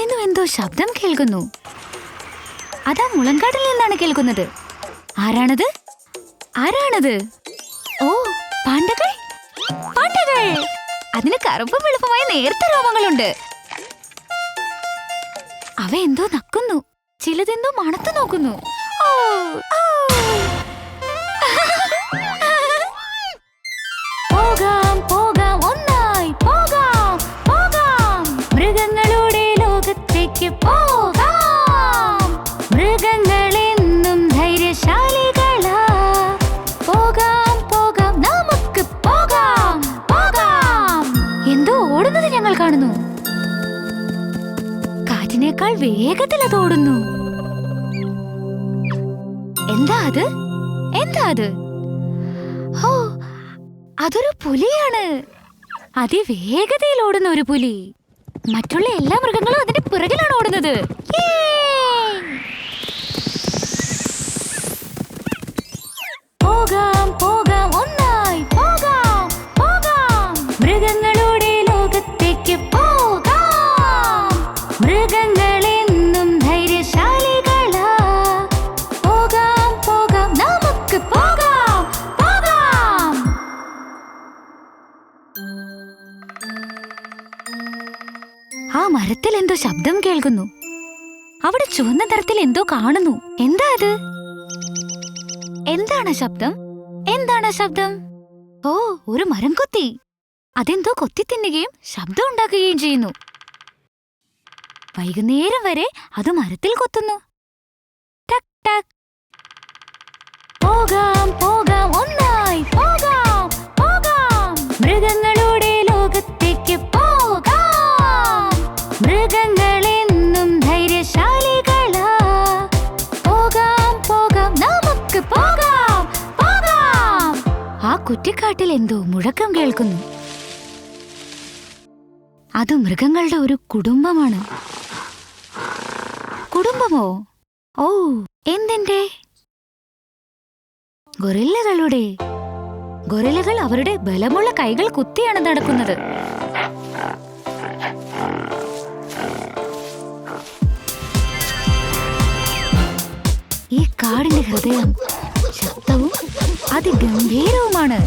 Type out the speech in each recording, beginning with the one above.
നിന്നും എന്തോ ശബ്ദം കേൾക്കുന്നു. അതാ മുളങ്കാട്ടിൽ നിന്നാണ് കേൾക്കുന്നത്. ആരാണത്? ആരാണത്? ഓ, പാണ്ടകൾ. പാണ്ടകൾ. അതിന് കറുപ്പും വെളുപ്പുമായി നേർത്ത രോമങ്ങളുണ്ട്. അവ എന്തോ നക്കുന്നു, ചിലതെന്തോ മണത്തു നോക്കുന്നു. ഓ, ഓ. പോകാം പോകാം ഒന്നായി പോകാം പോകാം, മൃഗങ്ങളുടെ ലോകത്തേക്ക് പോകാം. മൃഗങ്ങളെന്നും ധൈര്യശാലികളാ. പോകാം പോകാം നമുക്ക് പോകാം പോകാം. എന്തോ ഓടുന്നത് ഞങ്ങൾ കാണുന്നു. കാറ്റിനേക്കാൾ വേഗത്തിൽ അത് ഓടുന്നു. എന്താ അത്? എന്താ അത്? ഓ, അതൊരു പുലിയാണ്. അതിവേഗതയിൽ ഓടുന്ന ഒരു പുലി. മറ്റുള്ള എല്ലാ മൃഗങ്ങളും അതിന്റെ പിറകിലാണ് ഓടുന്നത്. പോകാം പോകാം ഒന്നായി പോകാം പോകാം, മൃഗങ്ങളുടെ ലോകത്തേക്ക് പോകാം. മൃഗങ്ങളെന്നും ധൈര്യശാലികളാ. പോകാം പോകാം നമുക്ക് പോകാം പോകാം. ആ മരത്തിൽ എന്തോ ശബ്ദം കേൾക്കുന്നു. അവിടെ ചുവന്ന നിറത്തിൽ എന്തോ കാണുന്നു. എന്താ അത്? എന്താണ് ശബ്ദം? എന്താണ് ശബ്ദം? ഓ, ഒരു മരം കൊത്തി. അതെന്തോ കൊത്തി തിന്നുകയും ശബ്ദം ഉണ്ടാക്കുകയും ചെയ്യുന്നു. വൈകുന്നേരം വരെ അത് മരത്തിൽ കൊത്തുന്നു. ടക് ടക്. പോകാം പോകാം ഒന്നായി പോകാം പോകാം, മൃഗങ്ങളുടെ ലോകത്തേക്ക് പോകാം. മൃഗങ്ങളെന്നും ധൈര്യശാലികളാ. പോകാം പോകാം നമുക്ക് പോകാം പോകാം. ആ കുറ്റിക്കാട്ടിൽ എന്തോ മുഴക്കം കേൾക്കുന്നു. അത് മൃഗങ്ങളുടെ ഒരു കുടുംബമാണ്. കുടുംബമോ? ഓ, എന്തിന്റെ? ഗൊറില്ലകളുടെ. ഗൊറില്ലകൾ അവരുടെ ബലമുള്ള കൈകൾ കുത്തിയാണ് നടക്കുന്നത്. ഈ കാടിന്റെ ഹൃദയം ശക്തവും അതിഗംഭീരവുമാണ്.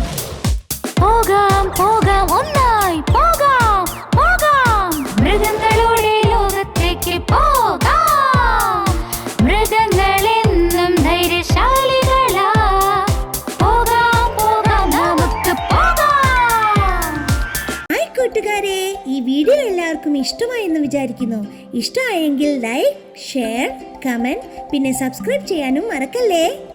പോകാം പോകാം ഒന്നായി പോകാം പോകാം, മൃഗങ്ങളുടെ ലോകത്തേക്ക് പോകാം. മൃഗങ്ങളെന്നും ധൈര്യശാലികളാ. പോകാം പോകാം നമുക്ക് പോകാം. ഹായ് കൂട്ടുകാരെ, ഈ വീഡിയോ എല്ലാവർക്കും ഇഷ്ടമായെന്ന് വിചാരിക്കുന്നു. ഇഷ്ടമായെങ്കിൽ ലൈക്ക്, ഷെയർ, കമന്റ്, പിന്നെ സബ്സ്ക്രൈബ് ചെയ്യാനും മറക്കല്ലേ.